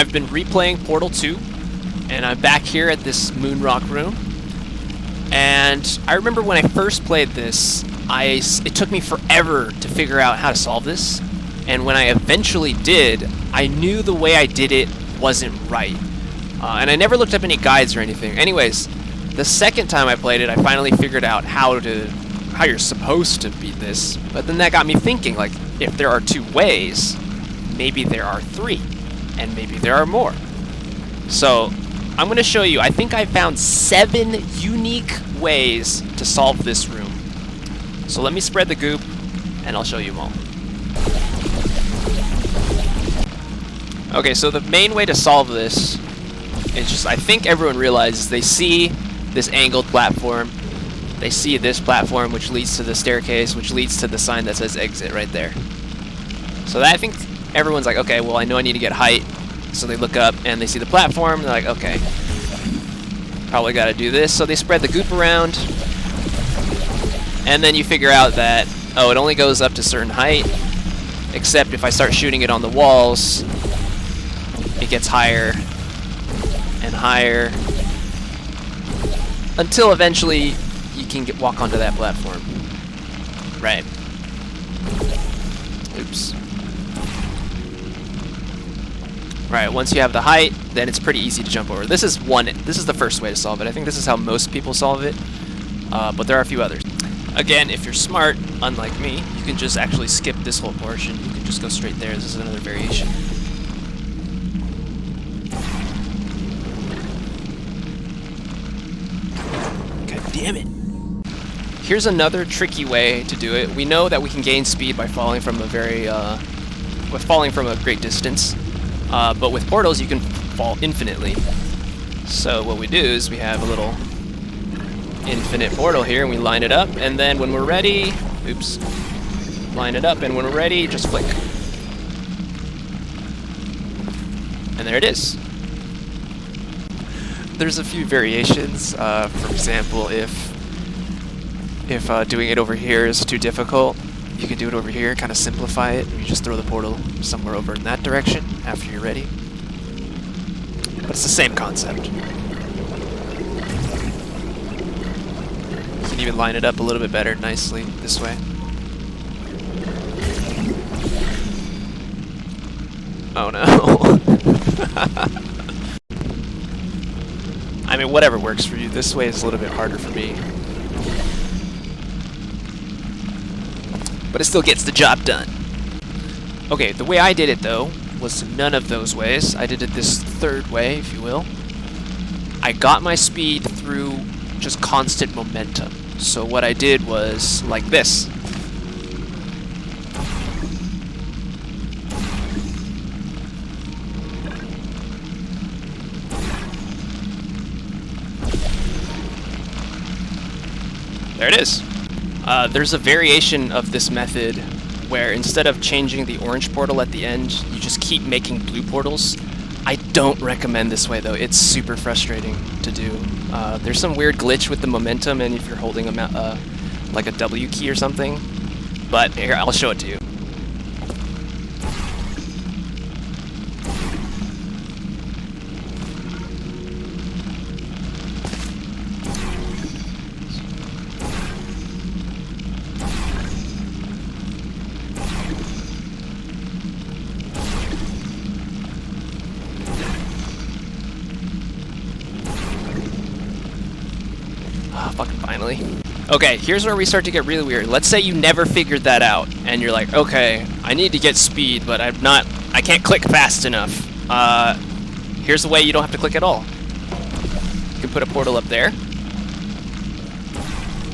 I've been replaying Portal 2, and I'm back here at this moon rock room. And I remember when I first played this, it took me forever to figure out how to solve this. And when I eventually did, I knew the way I did it wasn't right. And I never looked up any guides or anything. Anyways, the second time I played it, I finally figured out how you're supposed to beat this. But then that got me thinking, like, if there are 2 ways, maybe there are 3, and maybe there are more. So I'm going to show you, I think I found 7 unique ways to solve this room. So let me spread the goop, and I'll show you them all. Okay, so the main way to solve this is just, I think everyone realizes they see this angled platform, they see this platform which leads to the staircase, which leads to the sign that says exit right there. So that, I think everyone's like, okay, well I know I need to get height, so they look up and they see the platform, and they're like, okay, probably gotta do this, so they spread the goop around, and then you figure out that, oh, it only goes up to a certain height, except if I start shooting it on the walls, it gets higher and higher until eventually you can walk onto that platform. Right. Oops. Right, once you have the height, then it's pretty easy to jump over. This is the first way to solve it. I think this is how most people solve it, but there are a few others. Again, if you're smart, unlike me, you can just actually skip this whole portion. You can just go straight there. This is another variation. Damn it. Here's another tricky way to do it. We know that we can gain speed by falling from a great distance, but with portals you can fall infinitely. So what we do is we have a little infinite portal here, and we line it up, and then when we're ready, oops, line it up, and when we're ready, just flick. And there it is. There's a few variations. For example, if doing it over here is too difficult, you can do it over here, kind of simplify it. You just throw the portal somewhere over in that direction after you're ready. But it's the same concept. You can even line it up a little bit better, nicely, this way. Oh no. I mean, whatever works for you. This way is a little bit harder for me. But it still gets the job done. Okay, the way I did it, though, was none of those ways. I did it this third way, if you will. I got my speed through just constant momentum. So what I did was like this. There it is. There's a variation of this method where instead of changing the orange portal at the end, you just keep making blue portals. I don't recommend this way though. It's super frustrating to do. There's some weird glitch with the momentum, and if you're holding like a W key or something. But here, I'll show it to you. Fucking finally. Okay, here's where we start to get really weird. Let's say you never figured that out, and you're like, okay, I need to get speed, but I can't click fast enough. Here's the way you don't have to click at all. You can put a portal up there,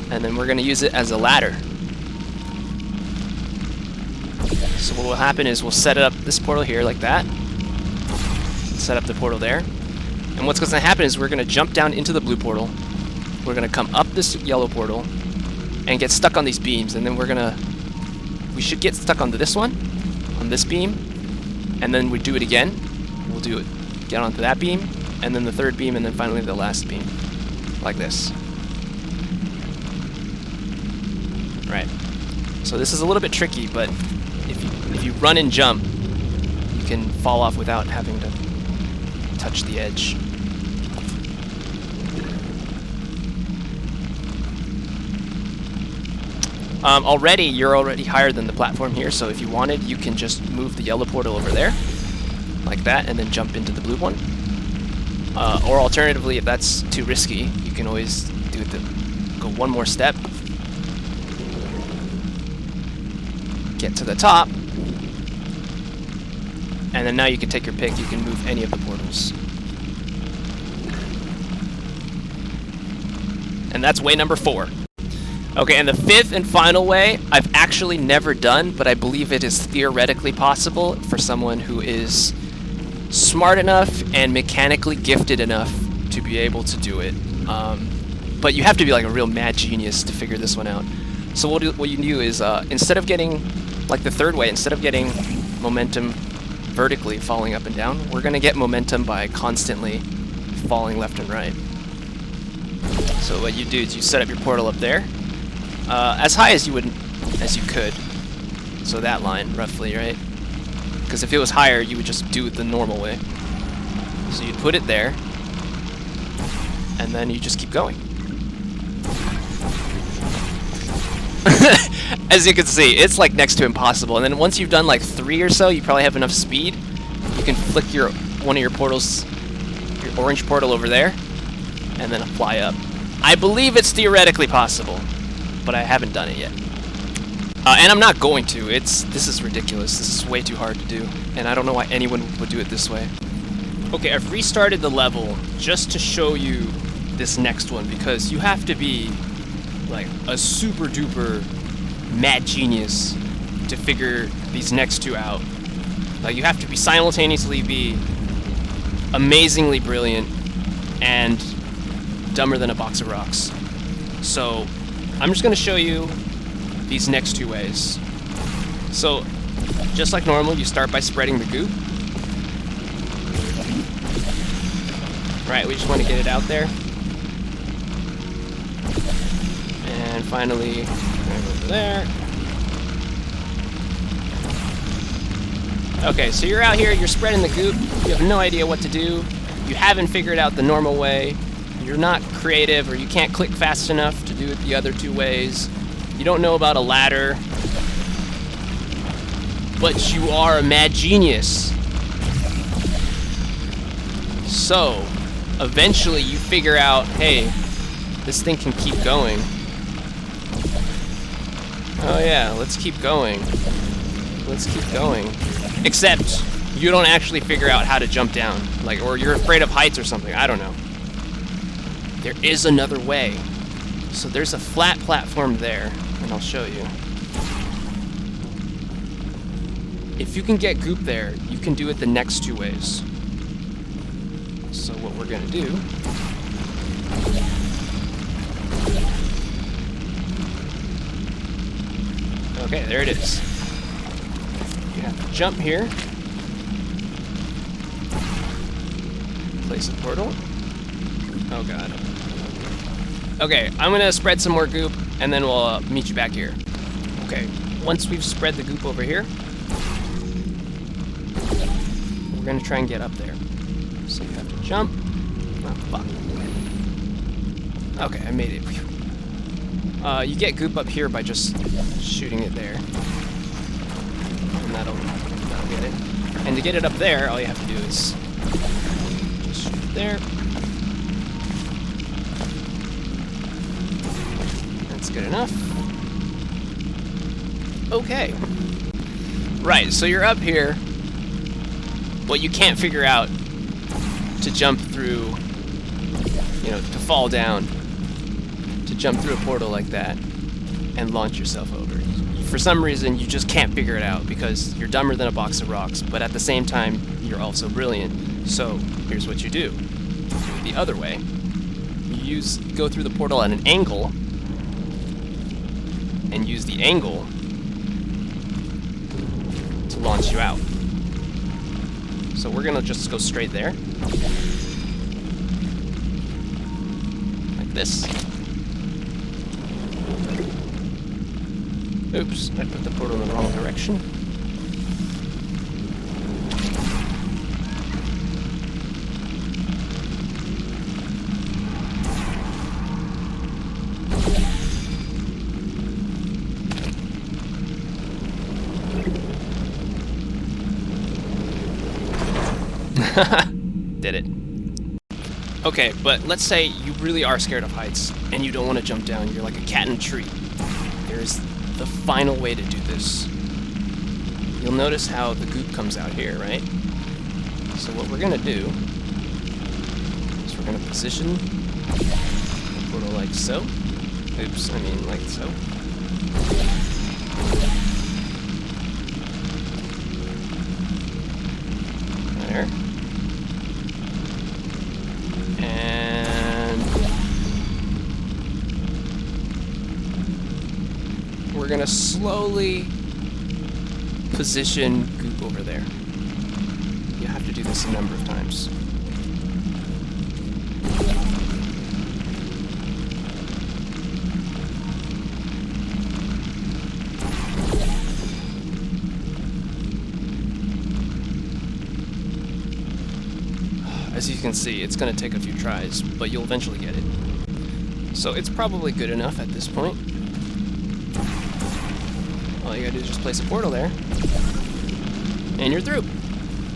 and then we're gonna use it as a ladder. So what will happen is we'll set up this portal here like that, set up the portal there, and what's gonna happen is we're gonna jump down into the blue portal. We're gonna come up this yellow portal and get stuck on these beams, and then we should get stuck onto this one, on this beam, and then we do it again. We'll do it, get onto that beam, and then the third beam, and then finally the last beam, like this. Right. So this is a little bit tricky, but if you run and jump, you can fall off without having to touch the edge. You're already higher than the platform here, so if you wanted, you can just move the yellow portal over there, like that, and then jump into the blue one. Or alternatively, if that's too risky, you can always do go one more step, get to the top, and then now you can take your pick. You can move any of the portals. And that's way number 4. Okay, and the 5th and final way, I've actually never done, but I believe it is theoretically possible for someone who is smart enough and mechanically gifted enough to be able to do it. But you have to be like a real mad genius to figure this one out. So what you do is, instead of getting, like the 3rd way, instead of getting momentum vertically falling up and down, we're going to get momentum by constantly falling left and right. So what you do is you set up your portal up there, as high as you could. So that line, roughly, right? Because if it was higher, you would just do it the normal way. So you'd put it there, and then you just keep going. As you can see, it's like next to impossible. And then once you've done like 3 or so, you probably have enough speed. You can flick one of your portals, your orange portal over there, and then fly up. I believe it's theoretically possible, but I haven't done it yet. And I'm not going to. This is ridiculous. This is way too hard to do, and I don't know why anyone would do it this way. Okay, I've restarted the level just to show you this next one, because you have to be like a super duper mad genius to figure these next 2 out. Like, you have to simultaneously be amazingly brilliant and dumber than a box of rocks. So I'm just going to show you these next 2 ways. So just like normal, you start by spreading the goop. Right, we just want to get it out there. And finally, right over there. Okay, so you're out here, you're spreading the goop, you have no idea what to do, you haven't figured out the normal way, you're not creative, or you can't click fast enough to do it the other 2 ways, you don't know about a ladder, but you are a mad genius. So, eventually you figure out, hey, this thing can keep going. Oh yeah, let's keep going. Let's keep going. Except, you don't actually figure out how to jump down. Like, or you're afraid of heights or something, I don't know. There is another way. So there's a flat platform there, and I'll show you. If you can get goop there, you can do it the next 2 ways. So what we're gonna do... Okay, there it is. You have to jump here. Place a portal. Oh god. Okay, I'm gonna spread some more goop, and then we'll meet you back here. Okay, once we've spread the goop over here, we're gonna try and get up there. So you have to jump. Oh, fuck. Okay, I made it. You get goop up here by just shooting it there. And that'll get it. And to get it up there, all you have to do is just shoot it there. That's good enough. Okay. Right, so you're up here. What you can't figure out to jump through, you know, to fall down, to jump through a portal like that and launch yourself over. For some reason, you just can't figure it out because you're dumber than a box of rocks, but at the same time, you're also brilliant. So here's what you do. You do it the other way. You go through the portal at an angle and use the angle to launch you out. So we're gonna just go straight there. Like this. Oops, I put the portal in the wrong direction. Did it. Okay, but let's say you really are scared of heights, and you don't want to jump down. You're like a cat in a tree. There's the final way to do this. You'll notice how the goop comes out here, right? So what we're going to do is we're going to position the portal like so. Oops, I mean like so. There. And we're going to slowly position goop over there. You have to do this a number of times. As you can see, it's going to take a few tries, but you'll eventually get it. So it's probably good enough at this point. All you gotta do is just place a portal there, and you're through.